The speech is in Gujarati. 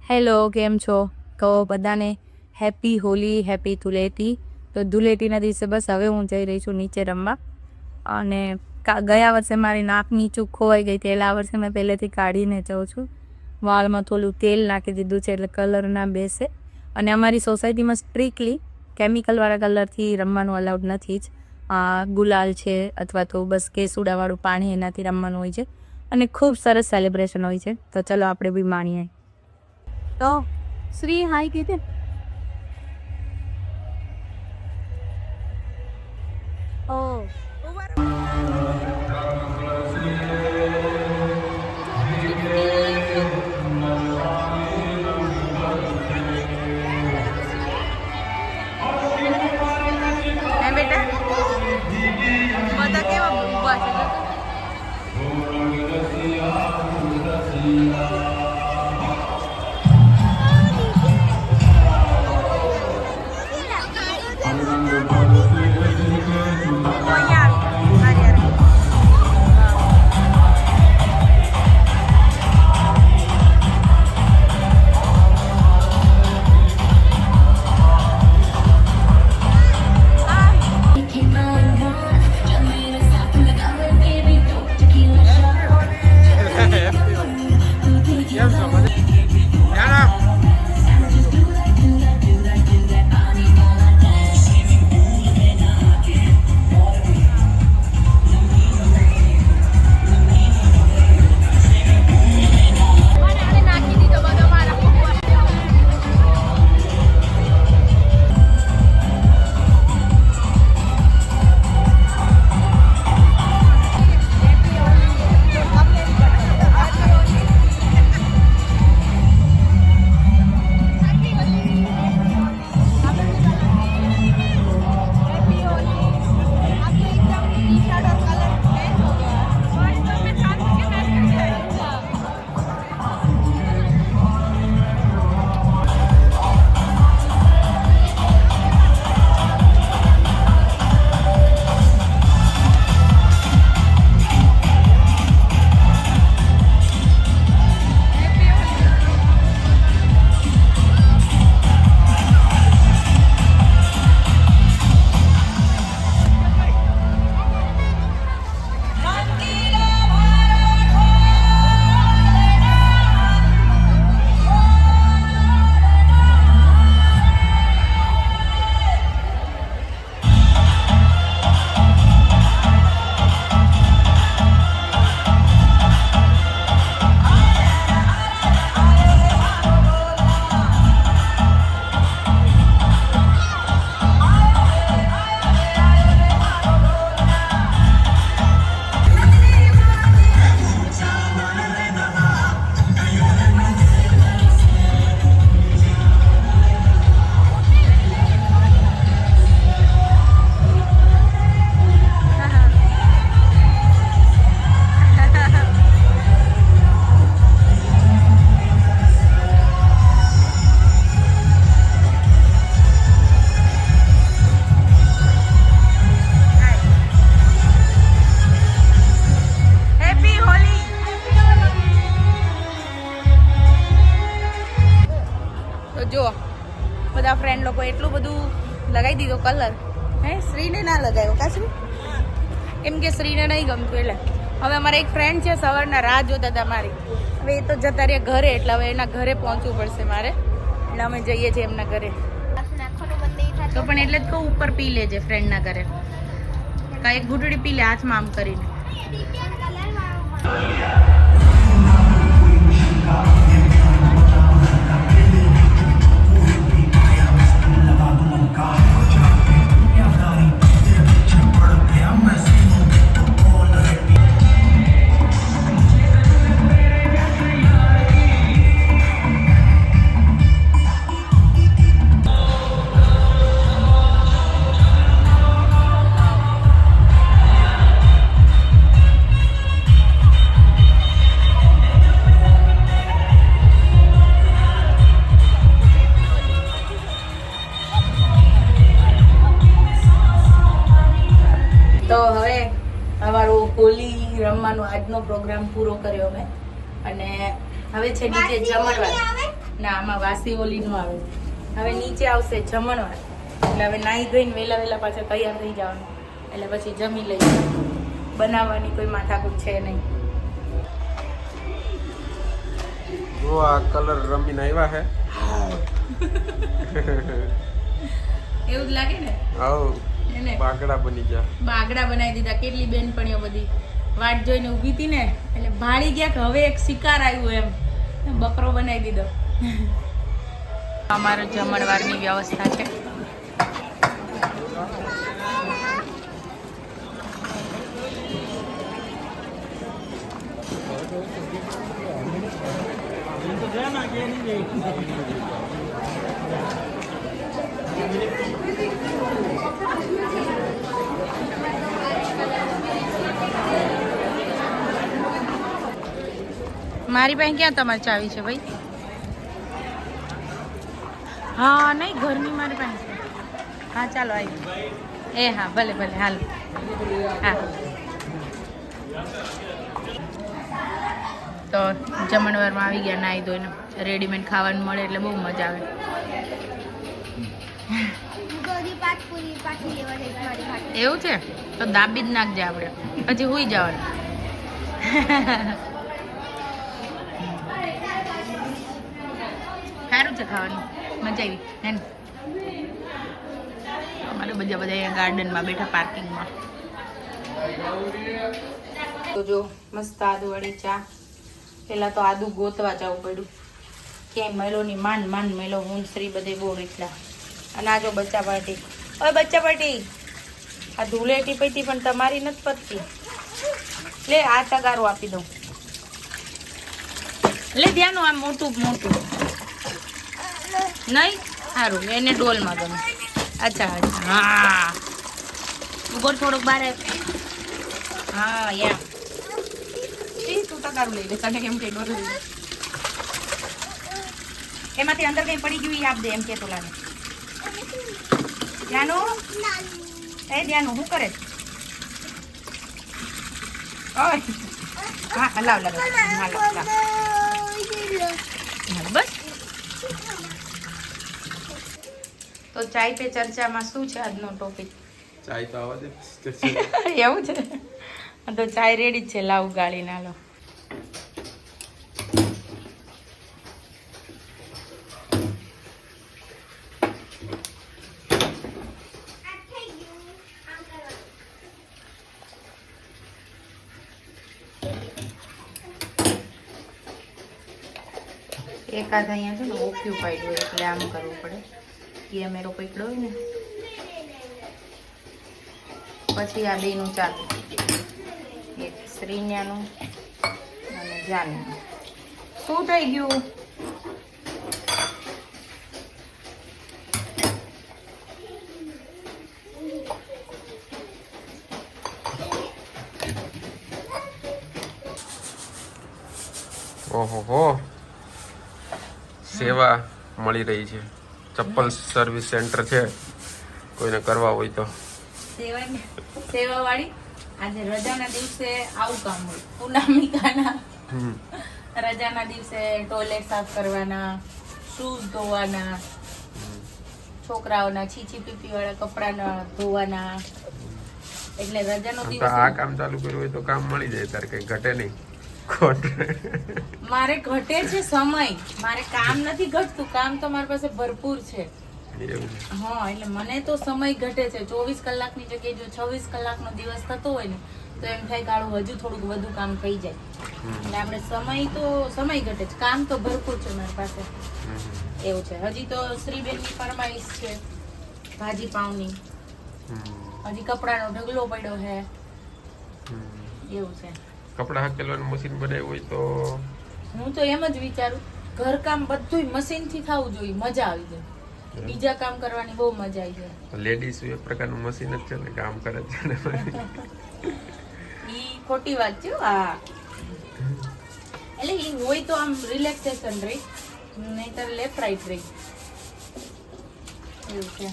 હેલો, કેમ છો? કહો બધાને હેપી હોલી, હેપી ધૂળેટી. તો ધૂળેટીના દિવસે બસ હવે હું જઈ રહી છું નીચે રમવા. અને ગયા વર્ષે મારી નાકની ચૂક ખોવાઈ ગઈ હતી, એટલે આ વર્ષે મેં પહેલેથી કાઢીને જાઉં છું. વાળમાં થોડું તેલ નાખી દીધું છે એટલે કલર ના બેસે. અને અમારી સોસાયટીમાં સ્ટ્રિક્ટલી કેમિકલવાળા કલરથી રમવાનું અલાઉડ નથી જ. ગુલાલ છે અથવા તો બસ કેસુડાવાળું પાણી, એનાથી રમવાનું હોય છે. અને ખૂબ સરસ સેલિબ્રેશન હોય છે. તો ચલો આપણે બી માણીએ. તો શ્રી હાય કીધે. ઓ બેટા બધા કેવા ઉભા છે. જો બધા ફ્રેન્ડ લોકો એટલું બધું લગાવી દીધો કલર. શ્રીને ના લગાવ્યો કા શ્રી? એમ કે શ્રીને નહીં ગમતું. એટલે હવે અમારે એક ફ્રેન્ડ છે, સવારના રાહ જોતા હતા મારી. હવે એ તો જતા રહ્યા ઘરે, એટલે હવે એના ઘરે પહોંચવું પડશે મારે. એટલે અમે જઈએ છીએ એમના ઘરે. તો પણ એટલે જ કહું, ઉપર પી લેજે ફ્રેન્ડના ઘરે. કાંઈ ઘૂંટડી પી લે હાથમાં આમ કરીને. હોલી રમવાનો આજનો પ્રોગ્રામ પૂરો કર્યો મેં. અને હવે છે નીચે જમણવાર. ના આમાં વાસી ઓલી નું આવે. હવે નીચે આવશે જમણવાર, એટલે હવે નાહી ધોઈને વેલા પાછા તૈયાર થઈ જવાનું, એટલે પછી જમી લઈએ. બનાવવાની કોઈ માથાકૂટ છે નહીં. જો આ કલર રમીને આવ્યા હે. એવું જ લાગે ને. આવ એને બાગડા બની જા. બાગડા બનાવી દીધા. કેટલી બેનપણીઓ બધી વાટ જોઈને ઊભી હતી ને, એટલે ભાળી ગયા કે હવે એક શિકાર આવ્યું એમ, બકરો બનાવી દીધો. અમારો જમણવારની વ્યવસ્થા છે. મારી પાસે ક્યાં તમારી ચાવી છે ભાઈ? હા નહીં, ઘરની મારી પાસે છે. હા ચાલો આવી. એ હા ભલે ભલે હાલ. હા તો જમણવારમાં આવી ગયા, નાહી ધોઈને. રેડીમેડ ખાવાનું મળે એટલે બહુ મજા આવે. એવું છે તો દાબી જ નાખજે, આપણે પછી હુઈ જવાનું. સારું છે ખાવાનું, મજા આવી હે ને. અમારે બધા અહીંયા ગાર્ડનમાં બેઠા, પાર્કિંગમાં. તો જો મસ્ત આદુવાળી ચા. પેલા તો આદુ ગોતવા જવું પડ્યું, ક્યાંય મેલો ની માંડ મેલો. હું શ્રી બધે બહુ એટલા. અને આ જો બચ્ચા પાર્ટી. ઓય બચ્ચા પાર્ટી, આ ધૂળેટી પૈતી પણ તમારી નથી પતતી. લે આ તગારું આપી દઉં. લે ધ્યાન, આ મોટું નહીં સારું, એને ડોલમાં ગમે. અચ્છા હા, ઉપર થોડુંક બારે. હા યા તું તગારું લઈ લે, તને કેમ કે ડોલ લઈ લે. એમાંથી અંદર કઈ પડી ગયું એ આપ દે એમ કે. તો લાગે ધ્યાનો, એ ધ્યાનો શું કરે? હા લાવ બસ. તો ચાય પે ચર્ચામાં શું છે આજનો ટોપિક? ચાય તો આવા દે. એવું છે તો ચાય રેડી જ છે, લાવ ગાળી ના લો. એકાદ અહીંયા છે ને ઓક્યુપાઈડ હોય એટલે આમ કરવું પડે. કેમેરો પકડ્યો હોય ને પછી આ બેનું ચાલુ. એક શ્રીન્યાનું અને જાનનું. શું થઈ ગયું? ઓહો, સેવા મળી રહી છે. ચપ્પલ સર્વિસ સેન્ટર છે, કોઈને કરવા હોય તો. સેવા વાળી. આજે રજાના દિવસે આવું કામ હોય. પૂનમિકાના રજાના દિવસે ટોયલેટ સાફ કરવાના, શૂઝ ધોવાના, છોકરાઓના છીછી પીપી વાળા કપડાના ધોવાના. એટલે રજાનો દિવસ આ કામ ચાલુ કર્યું હોય તો કામ મળી જાય, તારે કઈ ઘટે નહીં. મારે ઘટે છે સમય, મારે કામ નથી ઘટતું. કામ તો મારી પાસે ભરપૂર છે. હા એટલે મને તો સમય ઘટે છે. 24 કલાકની જગ્યાએ જો 26 કલાકનો દિવસ થતો હોય ને તો એમ થાય કાળું હજુ થોડુંક વધુ કામ થઈ જાય. એટલે આપણે સમય ઘટે છે, કામ તો ભરપૂર છે મારી પાસે. એવું છે. હજી તો શ્રીબેનની ફરમાઈશ છે ભાજી પાવની. હજી કપડાનો ઢગલો પડ્યો છે. એવું છે. કપડા હકેલવાનું મશીન બનાવ્યું હોય તો હું તો એમ જ વિચારું, ઘરકામ બધું મશીન થી થવું જોઈએ, મજા આવી જાય. બીજા કામ કરવાની બહુ મજા આવી જાય. લેડીઝ એક પ્રકારનું મશીન જ છે ને, કામ કરે છે ને. ઈ ખોટી વાત છે. હા એટલે ઈ હોય તો આમ રિલેક્સેશન રહી, નહીતર લેફ્ટ રાઈટ રહી. એવું છે.